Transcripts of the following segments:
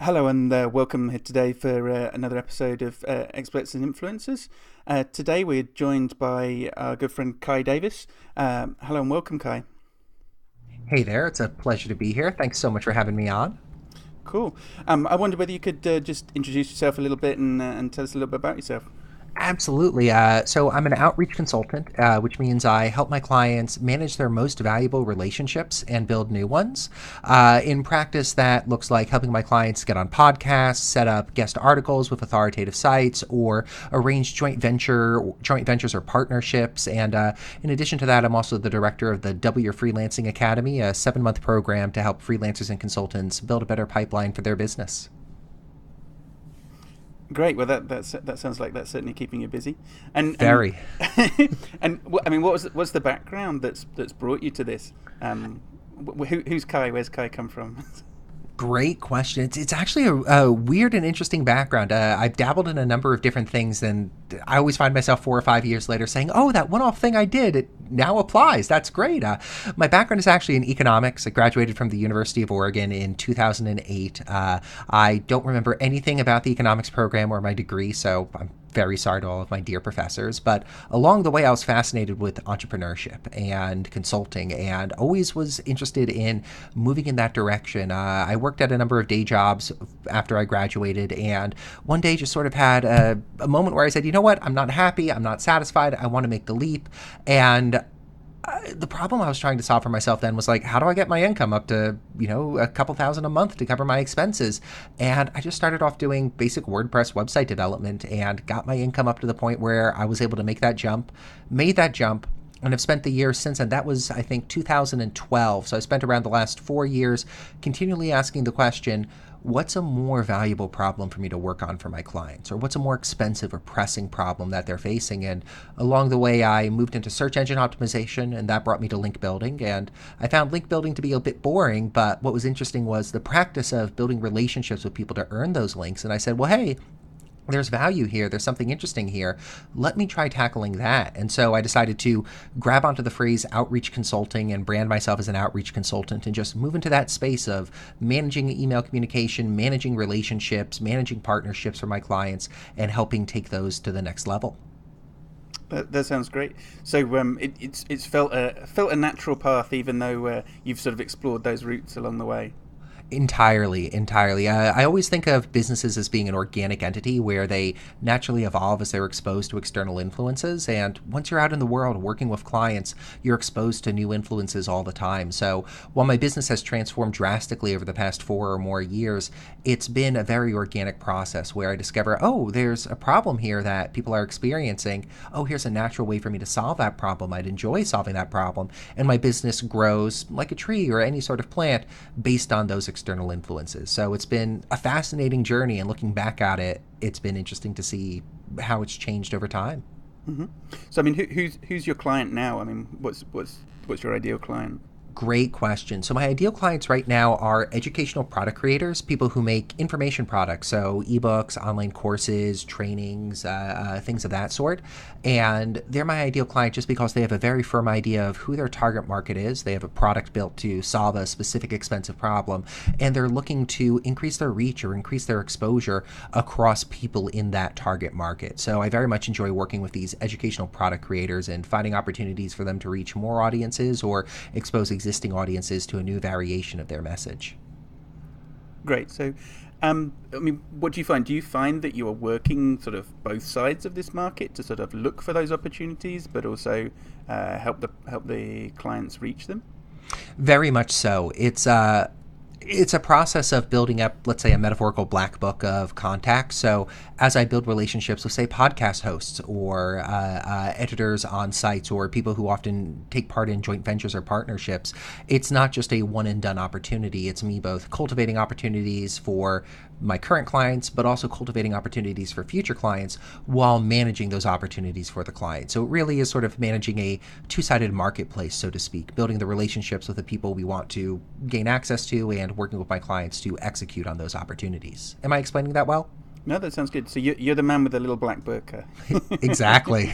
Hello and welcome here today for another episode of Experts and Influencers. Today we're joined by our good friend Kai Davis. Hello and welcome, Kai. Hey there, it's a pleasure to be here. Thanks so much for having me on. Cool. I wonder whether you could just introduce yourself a little bit and tell us a little bit about yourself. Absolutely. So I'm an outreach consultant, which means I help my clients manage their most valuable relationships and build new ones. In practice, that looks like helping my clients get on podcasts, set up guest articles with authoritative sites, or arrange joint ventures or partnerships. And in addition to that, I'm also the director of the Double Your Freelancing Academy, a 7-month program to help freelancers and consultants build a better pipeline for their business. Great. Well, that sounds like that's certainly keeping you busy. And Very. I mean, what's the background that's brought you to this? Who's Kai? Where's Kai come from? Great question. It's actually a weird and interesting background. I've dabbled in a number of different things, and I always find myself 4 or 5 years later saying, "Oh, that one-off thing I did, it now applies. That's great." My background is actually in economics. I graduated from the University of Oregon in 2008. I don't remember anything about the economics program or my degree, so I'm very sorry to all of my dear professors. But along the way, I was fascinated with entrepreneurship and consulting and always was interested in moving in that direction. I worked at a number of day jobs after I graduated, and one day just sort of had a moment where I said, you know what, I'm not happy, I'm not satisfied, I want to make the leap. And the problem I was trying to solve for myself then was like, how do I get my income up to, a couple thousand a month to cover my expenses? And I just started off doing basic WordPress website development and got my income up to the point where I was able to made that jump, and have spent the years since. And that was, I think, 2012. So I spent around the last 4 years continually asking the question, what's a more valuable problem for me to work on for my clients? Or what's a more expensive or pressing problem that they're facing? And along the way, I moved into search engine optimization, and that brought me to link building. And I found link building to be a bit boring, but what was interesting was the practice of building relationships with people to earn those links. And I said, well, hey, there's value here. There's something interesting here. Let me try tackling that. And so I decided to grab onto the phrase outreach consulting and brand myself as an outreach consultant and just move into that space of managing email communication, managing relationships, managing partnerships for my clients, and helping take those to the next level. That sounds great. So it's felt a natural path, even though you've sort of explored those routes along the way. Entirely. I always think of businesses as being an organic entity where they naturally evolve as they're exposed to external influences. And once you're out in the world working with clients, you're exposed to new influences all the time. So while my business has transformed drastically over the past 4 or more years, it's been a very organic process where I discover, oh, there's a problem here that people are experiencing. Oh, here's a natural way for me to solve that problem. I'd enjoy solving that problem. And my business grows like a tree or any sort of plant based on those external influences. So it's been a fascinating journey, and looking back at it, it's been interesting to see how it's changed over time. Hmm. So I mean, who's your client now? I mean, what's your ideal client? Great question. So my ideal clients right now are educational product creators, people who make information products, so ebooks, online courses, trainings, things of that sort. And they're my ideal client just because they have a very firm idea of who their target market is. They have a product built to solve a specific expensive problem, and they're looking to increase their reach or increase their exposure across people in that target market. So I very much enjoy working with these educational product creators and finding opportunities for them to reach more audiences or expose existing audiences to a new variation of their message. Great. So, I mean, what do you find? Do you find that you are working sort of both sides of this market to sort of look for those opportunities, but also help the clients reach them? Very much so. It's a process of building up, let's say, a metaphorical black book of contacts. So as I build relationships with, say, podcast hosts or editors on sites or people who often take part in joint ventures or partnerships, it's not just a one and done opportunity. It's me both cultivating opportunities for my current clients, but also cultivating opportunities for future clients while managing those opportunities for the client. So it really is sort of managing a two-sided marketplace, so to speak, building the relationships with the people we want to gain access to and working with my clients to execute on those opportunities. Am I explaining that well? No, that sounds good. So you're the man with the little black book. Exactly.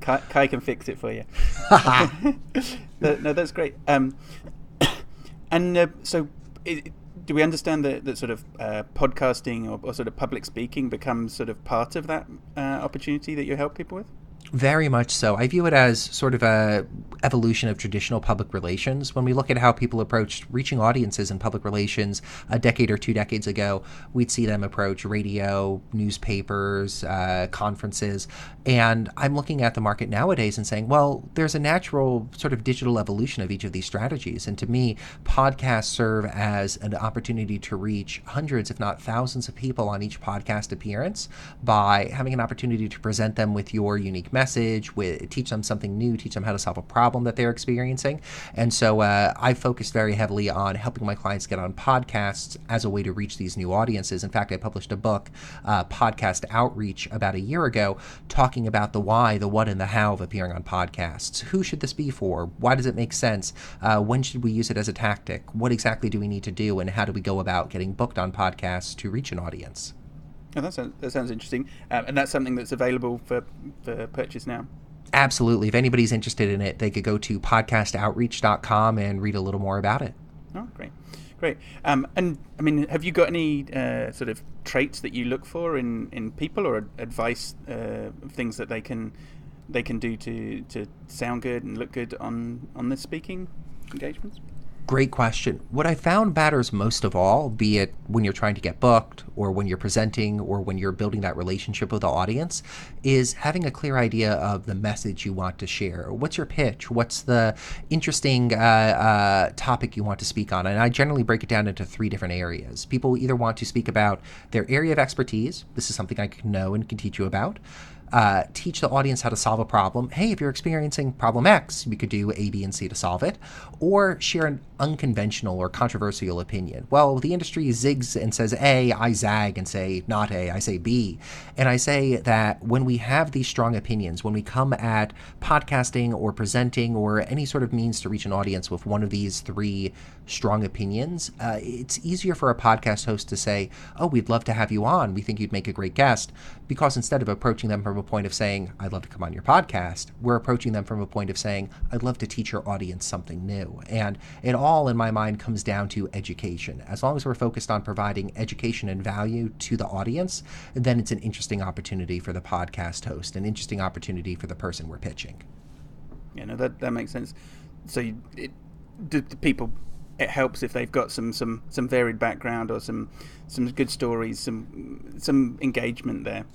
Kai can fix it for you. No, that's great. And so do we understand that sort of podcasting or sort of public speaking becomes sort of part of that opportunity that you help people with? Very much so. I view it as sort of a evolution of traditional public relations. When we look at how people approached reaching audiences in public relations a decade or 2 decades ago, we'd see them approach radio, newspapers, conferences. And I'm looking at the market nowadays and saying, well, there's a natural sort of digital evolution of each of these strategies. And to me, podcasts serve as an opportunity to reach hundreds, if not thousands of people on each podcast appearance by having an opportunity to present them with your unique message, teach them something new, teach them how to solve a problem that they're experiencing. And so I focused very heavily on helping my clients get on podcasts as a way to reach these new audiences. In fact, I published a book, Podcast Outreach, about a year ago, talking about the why, the what, and the how of appearing on podcasts. Who should this be for? Why does it make sense? When should we use it as a tactic? What exactly do we need to do? And how do we go about getting booked on podcasts to reach an audience? Oh, that sounds interesting. And that's something that's available for purchase now? Absolutely. If anybody's interested in it, they could go to podcastoutreach.com and read a little more about it. Oh, great. And I mean, have you got any sort of traits that you look for in people, or advice, things that they can do to sound good and look good on the speaking engagements? Great question. What I found matters most of all, be it when you're trying to get booked or when you're presenting or when you're building that relationship with the audience, is having a clear idea of the message you want to share. What's your pitch? What's the interesting topic you want to speak on? And I generally break it down into 3 different areas. People either want to speak about their area of expertise. This is something I can know and can teach you about. Teach the audience how to solve a problem. Hey, if you're experiencing problem X, we could do A, B, and C to solve it. Or share an unconventional or controversial opinion. Well, the industry zigs and says A, I zag and say not A, I say B. And I say that when we have these strong opinions, when we come at podcasting or presenting or any sort of means to reach an audience with one of these 3 strong opinions, it's easier for a podcast host to say, oh, we'd love to have you on. We think you'd make a great guest. Because instead of approaching them from a point of saying, I'd love to come on your podcast, we're approaching them from a point of saying, I'd love to teach your audience something new. And it all, in my mind, comes down to education. As long as we're focused on providing education and value to the audience, then it's an interesting opportunity for the podcast host, an interesting opportunity for the person we're pitching. Yeah, no, that makes sense. So do people... It helps if they've got some varied background or some good stories, some engagement there.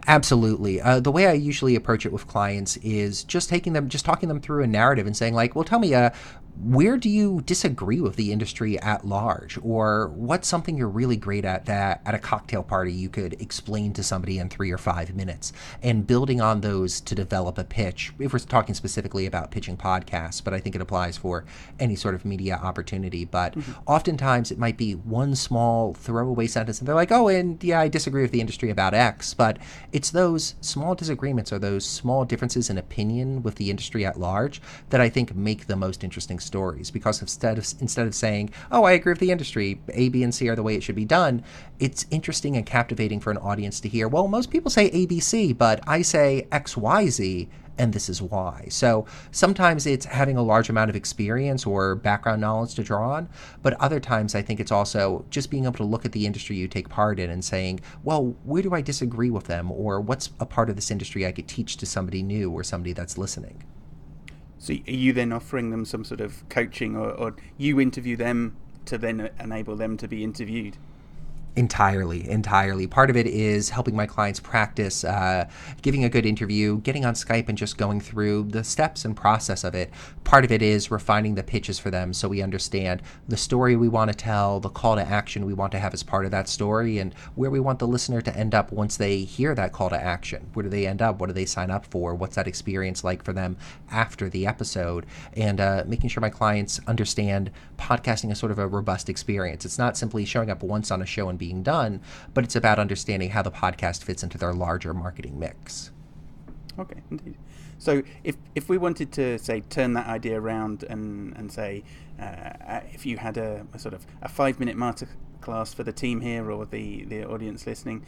Absolutely. The way I usually approach it with clients is just talking them through a narrative and saying, like, well, tell me, where do you disagree with the industry at large? Or what's something you're really great at that at a cocktail party you could explain to somebody in 3 or 5 minutes? And building on those to develop a pitch, if we're talking specifically about pitching podcasts, but I think it applies for any sort of media opportunity. But oftentimes it might be one small throwaway sentence and they're like, oh, and yeah, I disagree with the industry about X. But it's those small disagreements or those small differences in opinion with the industry at large that I think make the most interesting stories, because instead of saying, oh, I agree with the industry, A, B, and C are the way it should be done, it's interesting and captivating for an audience to hear, well, most people say A, B, C, but I say X, Y, Z, and this is why. So sometimes it's having a large amount of experience or background knowledge to draw on, but other times I think it's also just being able to look at the industry you take part in and saying, well, where do I disagree with them, or what's a part of this industry I could teach to somebody new or somebody that's listening. So are you then offering them some sort of coaching, or you interview them to then enable them to be interviewed? Entirely. Part of it is helping my clients practice giving a good interview, getting on Skype and just going through the steps and process of it. Part of it is refining the pitches for them so we understand the story we want to tell, the call to action we want to have as part of that story, and where we want the listener to end up once they hear that call to action. Where do they end up? What do they sign up for? What's that experience like for them after the episode? And making sure my clients understand podcasting is sort of a robust experience. It's not simply showing up once on a show and being done, but it's about understanding how the podcast fits into their larger marketing mix. Okay, indeed. So if we wanted to, say, turn that idea around and say, if you had a sort of a 5-minute class for the team here or the audience listening,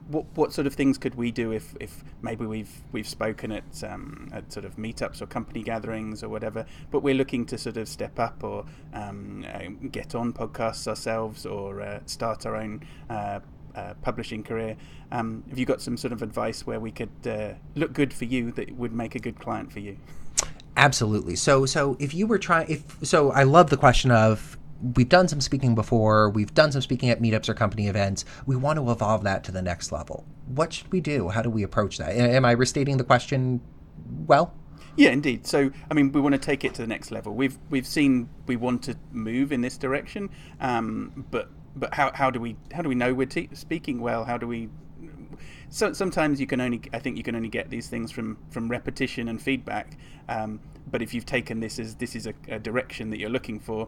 what sort of things could we do if maybe we've spoken at sort of meetups or company gatherings or whatever, but we're looking to sort of step up or get on podcasts ourselves or start our own publishing career? Have you got some sort of advice where we could look good for you that would make a good client for you? Absolutely. So if you were I love the question of, we've done some speaking before, we've done some speaking at meetups or company events, we want to evolve that to the next level. What should we do? How do we approach that? Am I restating the question well? Yeah, indeed. So, I mean, we want to take it to the next level. We've seen we want to move in this direction, but how do we know we're speaking well? How do we? So sometimes I think you can only get these things from repetition and feedback. But if you've taken this is a direction that you're looking for,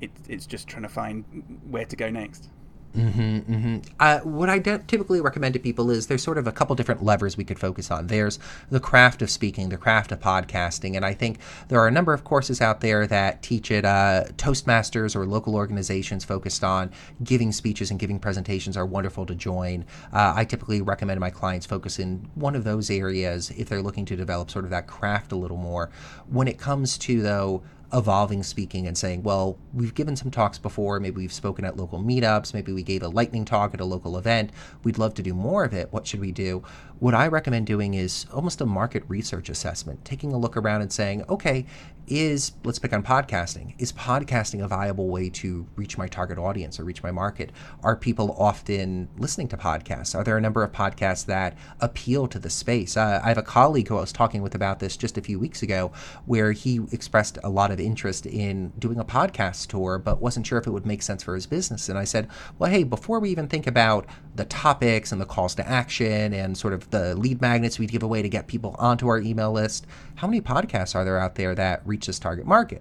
it's just trying to find where to go next. What I typically recommend to people is there's sort of a couple different levers we could focus on. There's the craft of speaking, the craft of podcasting, and I think there are a number of courses out there that teach it. Toastmasters or local organizations focused on giving speeches and giving presentations are wonderful to join. I typically recommend my clients focus in one of those areas if they're looking to develop sort of that craft a little more. When it comes to, though, evolving speaking and saying, well, we've given some talks before, maybe we've spoken at local meetups, maybe we gave a lightning talk at a local event, we'd love to do more of it, what should we do? What I recommend doing is almost a market research assessment, taking a look around and saying, okay, let's pick on podcasting. Is podcasting a viable way to reach my target audience or reach my market? Are people often listening to podcasts? Are there a number of podcasts that appeal to the space? I have a colleague who I was talking with about this just a few weeks ago, where he expressed a lot of interest in doing a podcast tour, but wasn't sure if it would make sense for his business. And I said, well, hey, before we even think about the topics and the calls to action and sort of the lead magnets we'd give away to get people onto our email list, how many podcasts are there out there that reach this target market?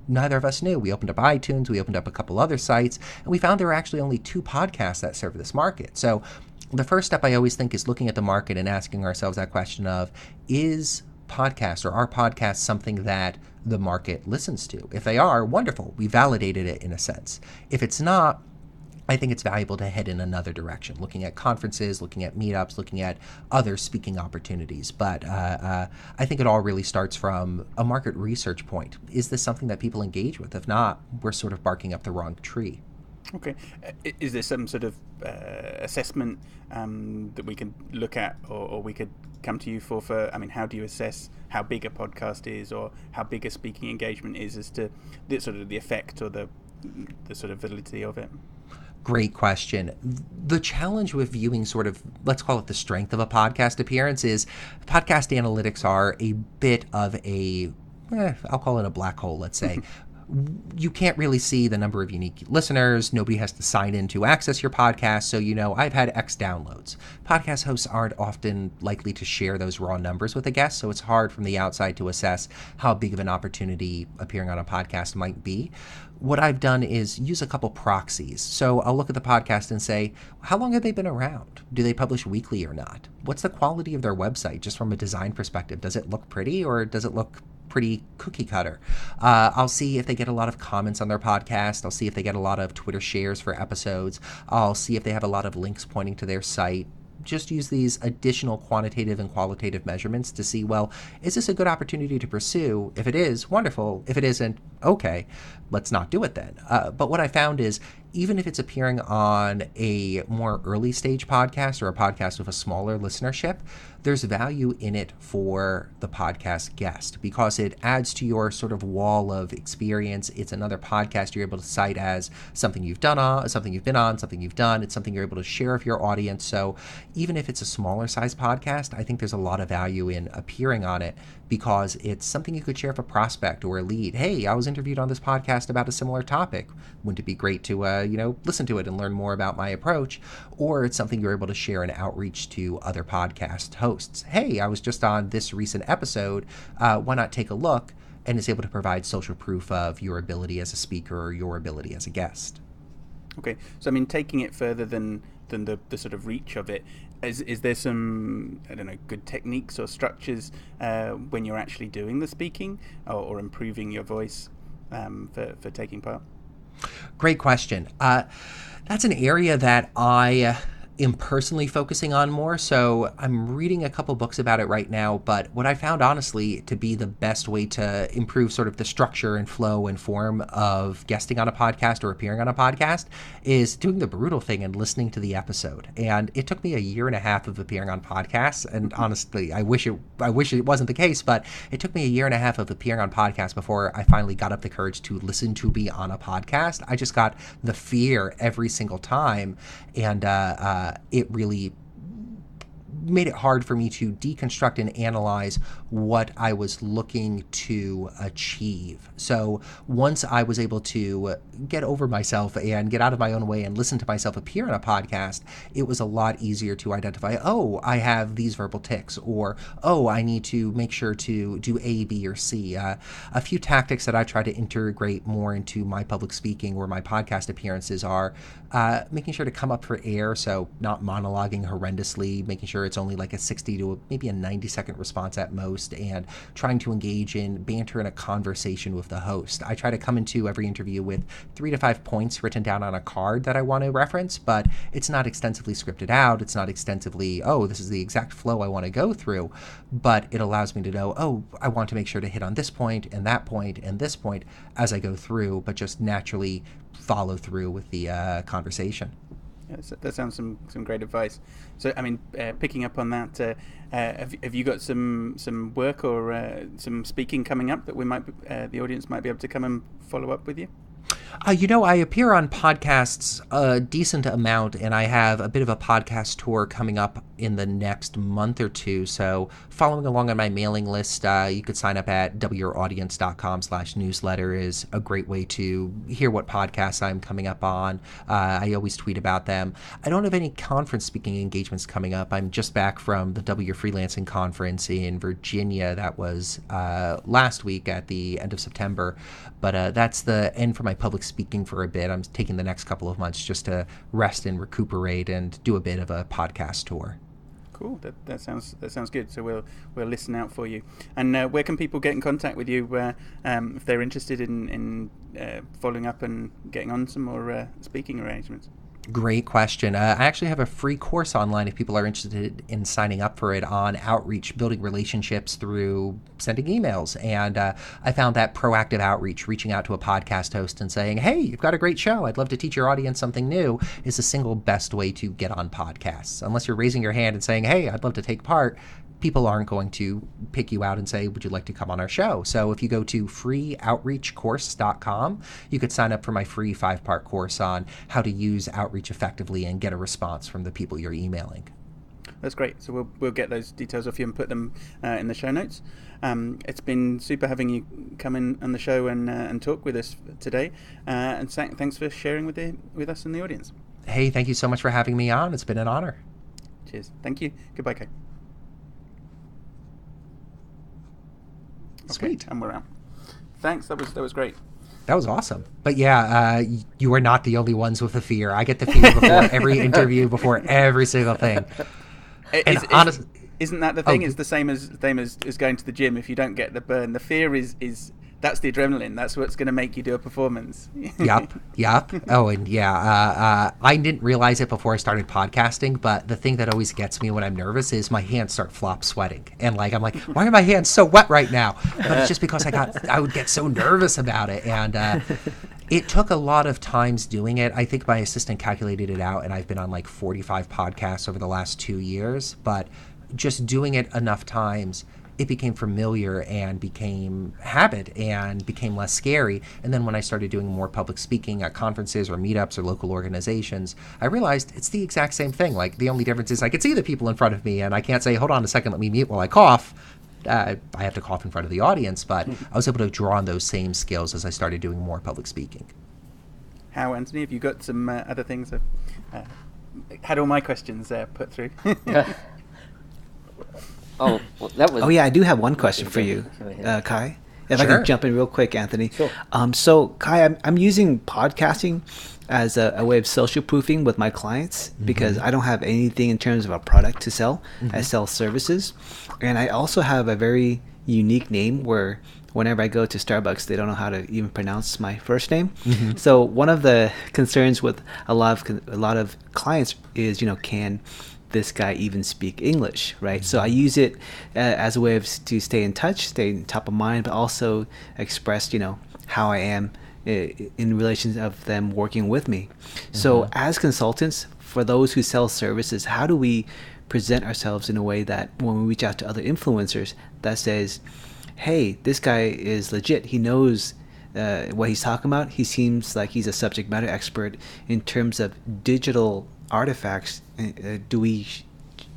Neither of us knew. We opened up iTunes, we opened up a couple other sites, and we found there were actually only 2 podcasts that serve this market. So the first step I always think is looking at the market and asking ourselves that question of, is podcast or are podcasts something that the market listens to? If they are, wonderful. We validated it in a sense. If it's not, I think it's valuable to head in another direction, looking at conferences, looking at meetups, looking at other speaking opportunities. But I think it all really starts from a market research point. Is this something that people engage with? If not, we're sort of barking up the wrong tree. Okay. Is there some sort of assessment that we can look at or we could come to you for, I mean, how do you assess how big a podcast is or how big a speaking engagement is as to the sort of the effect or the sort of validity of it? Great question. The challenge with viewing sort of, let's call it the strength of a podcast appearance, is podcast analytics are a bit of I'll call it a black hole, let's say. You can't really see the number of unique listeners. Nobody has to sign in to access your podcast. So, I've had X downloads. Podcast hosts aren't often likely to share those raw numbers with a guest. So it's hard from the outside to assess how big of an opportunity appearing on a podcast might be. What I've done is use a couple proxies. So I'll look at the podcast and say, how long have they been around? Do they publish weekly or not? What's the quality of their website just from a design perspective? Does it look pretty or does it look pretty cookie cutter? I'll see if they get a lot of comments on their podcast. I'll see if they get a lot of Twitter shares for episodes. I'll see if they have a lot of links pointing to their site. Just use these additional quantitative and qualitative measurements to see, well, is this a good opportunity to pursue? If it is, wonderful. If it isn't, okay, let's not do it then. But what I found is, even if it's appearing on a more early stage podcast or a podcast with a smaller listenership, there's value in it for the podcast guest because it adds to your sort of wall of experience. It's another podcast you're able to cite as something you've done something you've been on, something you've done. It's something you're able to share with your audience. So even if it's a smaller size podcast, I think there's a lot of value in appearing on it because it's something you could share with a prospect or a lead. Hey, I was interviewed on this podcast about a similar topic. Wouldn't it be great to listen to it and learn more about my approach? Or it's something you're able to share in outreach to other podcast hosts. Hey, I was just on this recent episode. Why not take a look? And is able to provide social proof of your ability as a speaker or your ability as a guest. Okay, so I mean, taking it further than the sort of reach of it, is there some, I don't know, good techniques or structures when you're actually doing the speaking or improving your voice for taking part? Great question. That's an area that I am personally focusing on more. So I'm reading a couple books about it right now. But what I found, honestly, to be the best way to improve sort of the structure and flow and form of guesting on a podcast or appearing on a podcast is doing the brutal thing and listening to the episode. And it took me a year and a half of appearing on podcasts. And honestly, I wish it wasn't the case, but it took me a year and a half of appearing on podcasts before I finally got up the courage to listen to be on a podcast. I just got the fear every single time. And it really made it hard for me to deconstruct and analyze what I was looking to achieve. So once I was able to get over myself and get out of my own way and listen to myself appear on a podcast, it was a lot easier to identify, oh, I have these verbal tics, or, oh, I need to make sure to do A, B, or C. A few tactics that I try to integrate more into my public speaking or my podcast appearances are making sure to come up for air, so not monologuing horrendously, making sure it's only like a 60 to maybe a 90-second response at most, and trying to engage in banter and a conversation with the host. I try to come into every interview with 3 to 5 points written down on a card that I want to reference, but it's not extensively scripted out. It's not extensively, oh, this is the exact flow I want to go through, but it allows me to know, oh, I want to make sure to hit on this point and that point and this point as I go through, but just naturally follow through with the conversation. Yeah, that sounds some great advice. So, I mean, picking up on that, have you got some work or some speaking coming up that we might the audience might be able to come and follow up with you? I appear on podcasts a decent amount, and I have a bit of a podcast tour coming up in the next month or two. So following along on my mailing list, you could sign up at wyouraudience.com/newsletter is a great way to hear what podcasts I'm coming up on. I always tweet about them. I don't have any conference speaking engagements coming up. I'm just back from the W Freelancing Conference in Virginia. That was last week at the end of September. But that's the end for my public speaking for a bit. I'm taking the next couple of months just to rest and recuperate and do a bit of a podcast tour. Cool. That sounds good. So we'll listen out for you. And where can people get in contact with you if they're interested in following up and getting on some more speaking arrangements? Great question. I actually have a free course online if people are interested in signing up for it on outreach, building relationships through sending emails. And I found that proactive outreach, reaching out to a podcast host and saying, hey, you've got a great show, I'd love to teach your audience something new, is the single best way to get on podcasts. Unless you're raising your hand and saying, hey, I'd love to take part, people aren't going to pick you out and say, would you like to come on our show? So if you go to freeoutreachcourse.com, you could sign up for my free 5-part course on how to use outreach effectively and get a response from the people you're emailing. That's great. So we'll get those details off you and put them in the show notes. It's been super having you come in on the show and talk with us today. And thanks for sharing with us and the audience. Hey, thank you so much for having me on. It's been an honor. Cheers. Thank you. Goodbye, Kay. Sweet. Okay, and we're out. Thanks. That was great. That was awesome. But yeah, you are not the only ones with the fear. I get the fear before every interview, before every single thing. Honestly, isn't that the thing? It's the same as going to the gym. If you don't get the burn, the fear is that's the adrenaline. That's what's going to make you do a performance. Yep. Oh, and yeah, I didn't realize it before I started podcasting, but the thing that always gets me when I'm nervous is my hands start flop sweating. And I'm like, why are my hands so wet right now? But it's just because I would get so nervous about it. And it took a lot of times doing it. I think my assistant calculated it out, and I've been on like 45 podcasts over the last 2 years. But just doing it enough times, it became familiar and became habit and became less scary. And then when I started doing more public speaking at conferences or meetups or local organizations, I realized it's the exact same thing. Like, the only difference is I can see the people in front of me and I can't say, hold on a second, let me mute while I cough. I have to cough in front of the audience, but I was able to draw on those same skills as I started doing more public speaking. How, Anthony, have you got some other things? Had all my questions put through. Oh, well, that was. Oh yeah, I do have one question for you, Kai. If Sure. I can jump in real quick, Anthony. Sure. So Kai, I'm using podcasting as a way of social proofing with my clients because I don't have anything in terms of a product to sell. I sell services, and I also have a very unique name where whenever I go to Starbucks, they don't know how to even pronounce my first name. So one of the concerns with a lot of clients is, can this guy even speak English, right? So I use it as a way to stay in touch, stay in top of mind, but also express, how I am in relation of them working with me. So as consultants, for those who sell services, how do we present ourselves in a way that when we reach out to other influencers that says, hey, this guy is legit. He knows what he's talking about. He seems like he's a subject matter expert in terms of digital artifacts. Do we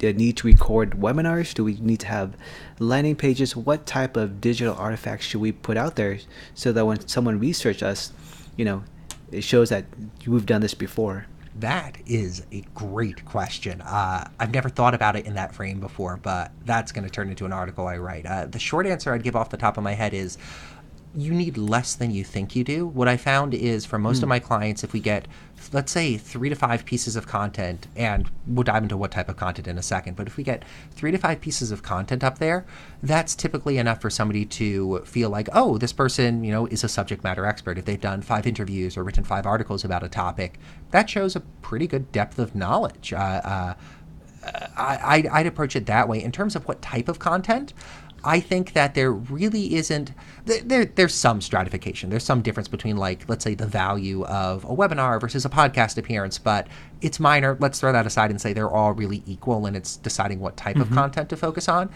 need to record webinars? Do we need to have landing pages? What type of digital artifacts should we put out there so that when someone researches us, it shows that we've done this before? That is a great question. I've never thought about it in that frame before, but that's going to turn into an article I write. The short answer I'd give off the top of my head is you need less than you think you do. What I found is for most of my clients, if we get, let's say, 3 to 5 pieces of content, and we'll dive into what type of content in a second, but if we get 3 to 5 pieces of content up there, that's typically enough for somebody to feel like, oh, this person, is a subject matter expert. If they've done 5 interviews or written 5 articles about a topic, that shows a pretty good depth of knowledge. I'd approach it that way. In terms of what type of content, I think that there really isn't, there's some stratification. There's some difference between, let's say, the value of a webinar versus a podcast appearance, but it's minor. Let's throw that aside and say they're all really equal, and it's deciding what type of content to focus on.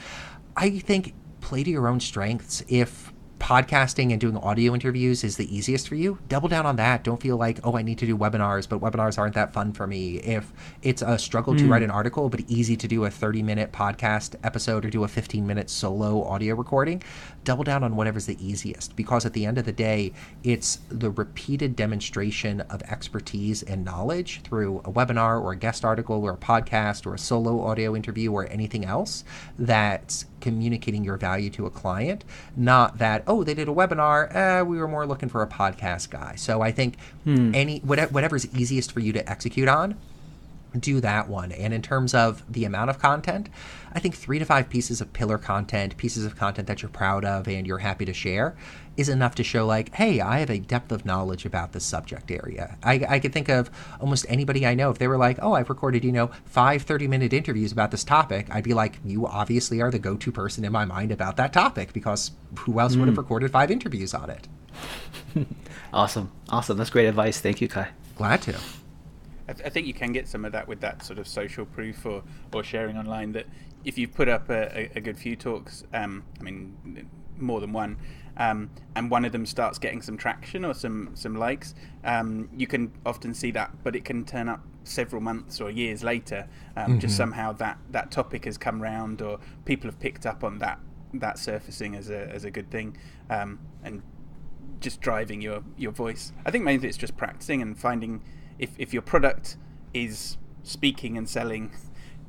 I think play to your own strengths. If podcasting and doing audio interviews is the easiest for you, double down on that. Don't feel like, oh, I need to do webinars, but webinars aren't that fun for me. If it's a struggle to write an article, but easy to do a 30-minute podcast episode or do a 15-minute solo audio recording, double down on whatever's the easiest. Because at the end of the day, it's the repeated demonstration of expertise and knowledge through a webinar or a guest article or a podcast or a solo audio interview or anything else that's communicating your value to a client, not that, oh, they did a webinar, we were more looking for a podcast guy. So I think whatever's easiest for you to execute on, do that one. And in terms of the amount of content, I think 3 to 5 pieces of pillar content, pieces of content that you're proud of and you're happy to share, is enough to show like, hey, I have a depth of knowledge about this subject area. I could think of almost anybody I know, if they were like, oh, I've recorded, 5 30-minute interviews about this topic, I'd be like, you obviously are the go-to person in my mind about that topic, because who else would have recorded 5 interviews on it? Awesome. That's great advice. Thank you, Kai. Glad to. I think you can get some of that with that sort of social proof or sharing online, that if you've put up a good few talks, more than one, and one of them starts getting some traction or some likes, you can often see that, but it can turn up several months or years later. Just somehow that topic has come round, or people have picked up on that surfacing as a good thing, and just driving your voice. I think mainly it's just practicing and finding if your product is speaking and selling,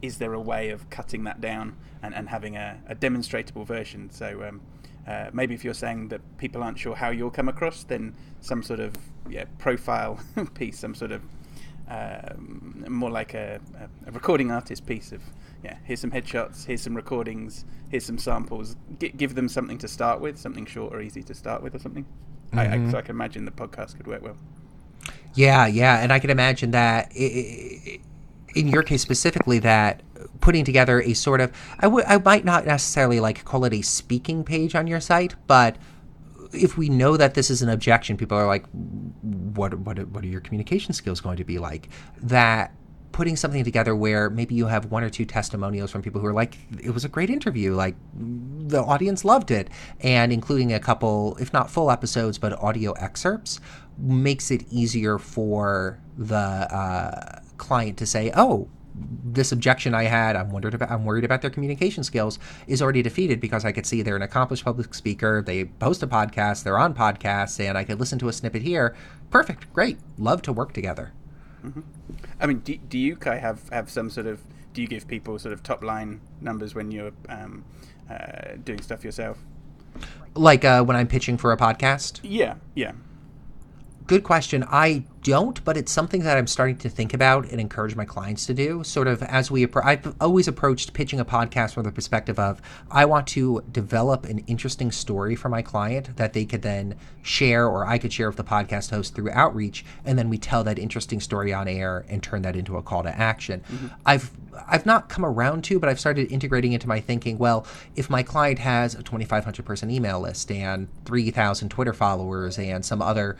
is there a way of cutting that down and having a demonstratable version? So maybe if you're saying that people aren't sure how you'll come across, then some sort of profile piece, some sort of more like a recording artist piece of, here's some headshots, here's some recordings, here's some samples. Give them something to start with, something short or easy to start with or something. So I can imagine the podcast could work well. Yeah, and I can imagine that in your case specifically, that putting together a sort of, I might not necessarily call it a speaking page on your site, but if we know that this is an objection, people are like, what are your communication skills going to be like? That putting something together where maybe you have 1 or 2 testimonials from people who are like, it was a great interview, the audience loved it, and including a couple, if not full episodes, but audio excerpts, makes it easier for the client to say, oh, this objection I had, I'm worried about their communication skills, is already defeated, because I could see they're an accomplished public speaker, they host a podcast, they're on podcasts, and I could listen to a snippet here. Perfect, great, love to work together. I mean, do you, Kai, have some sort of, do you give people sort of top line numbers when you're doing stuff yourself? When I'm pitching for a podcast? Yeah. Good question. I don't, but it's something that I'm starting to think about and encourage my clients to do. Sort of as I've always approached pitching a podcast from the perspective of I want to develop an interesting story for my client that they could then share, or I could share with the podcast host through outreach, and then we tell that interesting story on air and turn that into a call to action. Mm-hmm. I've not come around to, but I've started integrating into my thinking, well, if my client has a 2,500 person email list and 3,000 Twitter followers and some other,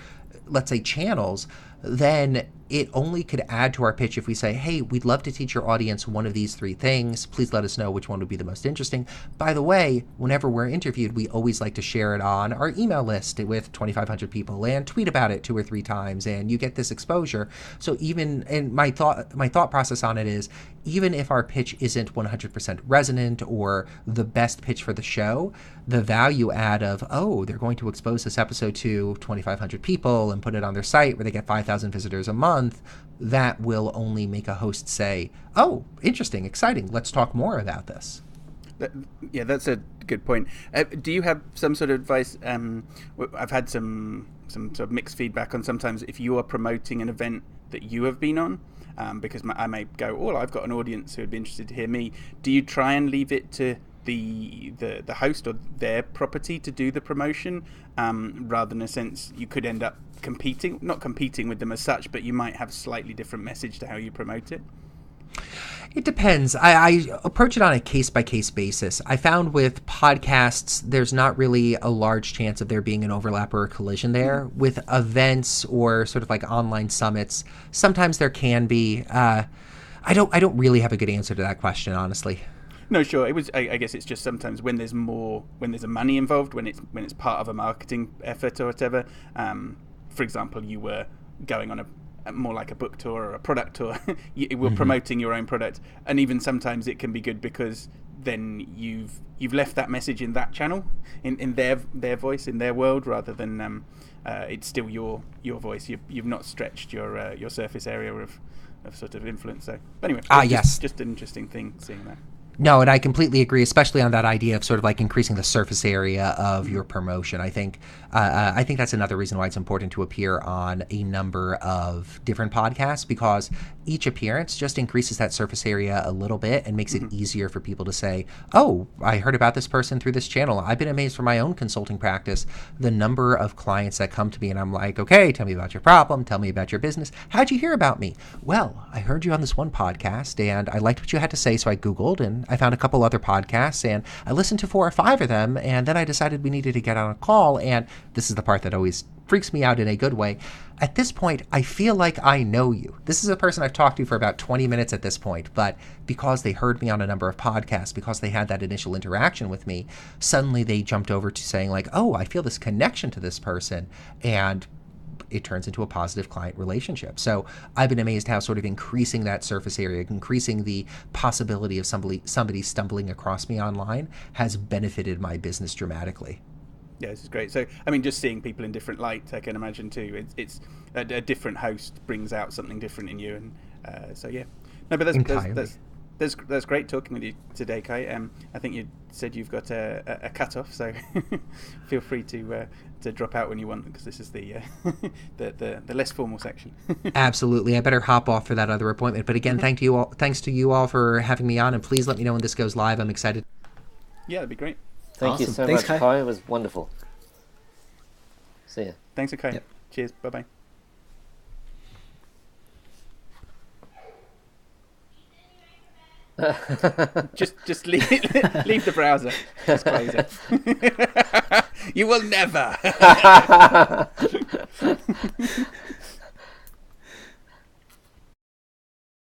let's say, channels, then it only could add to our pitch if we say, hey, we'd love to teach your audience one of these 3 things. Please let us know which one would be the most interesting. By the way, whenever we're interviewed, we always like to share it on our email list with 2,500 people and tweet about it 2 or 3 times, and you get this exposure. So even, and my thought process on it is, even if our pitch isn't 100% resonant or the best pitch for the show, the value add of, oh, they're going to expose this episode to 2,500 people and put it on their site where they get 5,000 visitors a month, that will only make a host say, oh, interesting, exciting, let's talk more about this. Yeah, that's a good point. Do you have some sort of advice? I've had some sort of mixed feedback on sometimes if you are promoting an event that you have been on, because I may go, oh, I've got an audience who would be interested to hear me. Do you try and leave it to the host or their property to do the promotion, rather than, in a sense, you could end up not competing with them as such, but you might have a slightly different message to how you promote it? It depends. I approach it on a case-by-case basis. I found with podcasts, there's not really a large chance of there being an overlap or a collision there. Mm-hmm. With events or sort of like online summits, sometimes there can be. I don't really have a good answer to that question, honestly. No, sure. It was. I guess it's just sometimes when there's a money involved, when it's part of a marketing effort or whatever. For example, you were going on a more like a book tour or a product tour. You were promoting your own product, and even sometimes it can be good because then you've left that message in that channel, in their voice, in their world, rather than it's still your voice. You've not stretched your surface area of sort of influence. So, but anyway, yes, just an interesting thing seeing that. No, and I completely agree, especially on that idea of sort of like increasing the surface area of your promotion. I think that's another reason why it's important to appear on a number of different podcasts, because each appearance just increases that surface area a little bit and makes it easier for people to say, oh, I heard about this person through this channel. I've been amazed for my own consulting practice, the number of clients that come to me and I'm like, okay, tell me about your problem. Tell me about your business. How'd you hear about me? Well, I heard you on this one podcast and I liked what you had to say, so I Googled and I found a couple other podcasts and I listened to 4 or 5 of them, and then I decided we needed to get on a call, and this is the part that always freaks me out in a good way. At this point, I feel like I know you. This is a person I've talked to for about 20 minutes at this point, but because they heard me on a number of podcasts, because they had that initial interaction with me, suddenly they jumped over to saying like, oh, I feel this connection to this person, and it turns into a positive client relationship. So I've been amazed how sort of increasing that surface area, increasing the possibility of somebody stumbling across me online has benefited my business dramatically. Yeah, this is great. So, I mean, just seeing people in different light, I can imagine too. It's a different host brings out something different in you, and so yeah. No, but that's great talking with you today, Kai. I think you said you've got a cut-off, so feel free to drop out when you want, because this is the less formal section. Absolutely. I better hop off for that other appointment. But again, thanks to you all for having me on, and please let me know when this goes live. I'm excited. Yeah, that'd be great. Thank you so much, Kai. It was wonderful. See ya. Thanks, Kai. Yep. Cheers. Bye-bye. just leave the browser. Just close it. You will never.